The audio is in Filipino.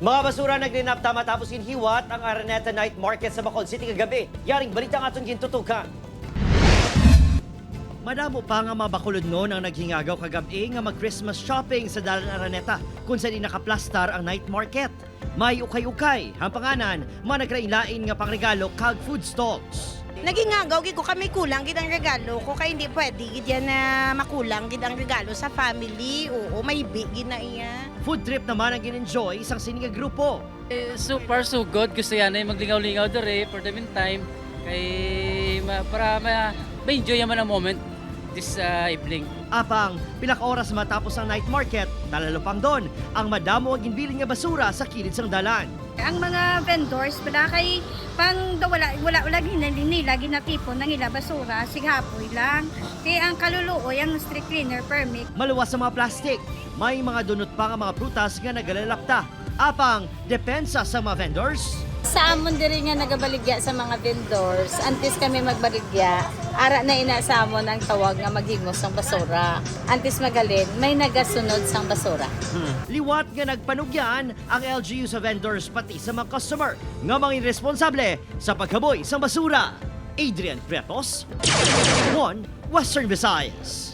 Mga basura naglinapta matapos inhiwat ang Araneta Night Market sa Bacolod City kagabi. Yaring balita nga itong gintutukan. Madamo pa nga mga Bacolod noon ang naghingagaw kagabi nga mag-Christmas shopping sa Dalan Araneta kung saan nakaplastar ang night market. May ukay-ukay, ang panganan, mga nagrain-lain nga pangregalo kag food stalls. Nagingagaw gid ko kami kulang gid ang regalo ko kay hindi pwede gid yan na makulang gid ang regalo sa family. Oo, may big gid na iya. Food trip naman ang gin-enjoy isang sininga grupo. So far so good. Gusto yan ay maglingaw-lingaw dere for the meantime. Kay para ma-enjoy naman ang moment this evening. Apang, pilak oras matapos ang night market, talalupang doon ang madamo ang ginbiling nga basura sa kilid sang dalan. Ang mga vendors pala kay pang wala nila ginatipon ng ila basura sighapoy lang. Kaya ang kaluluoy ang street cleaner permit. Maluwas sa mga plastic, may mga dunot pa nga mga prutas nga nagalalapta. Apang, depensa sa mga vendors. Sa amon diri nga nagabaligya sa mga vendors, antes kami magbaligya, ara na ina sa amon ang tawag nga maghimos ng basura. Antes magalin, may nagasunod sang basura. Liwat nga nagpanugyan ang LGU sa vendors pati sa mga customer nga mga responsable sa paghaboy sa basura. Adrian Pretos, One Western Visayas.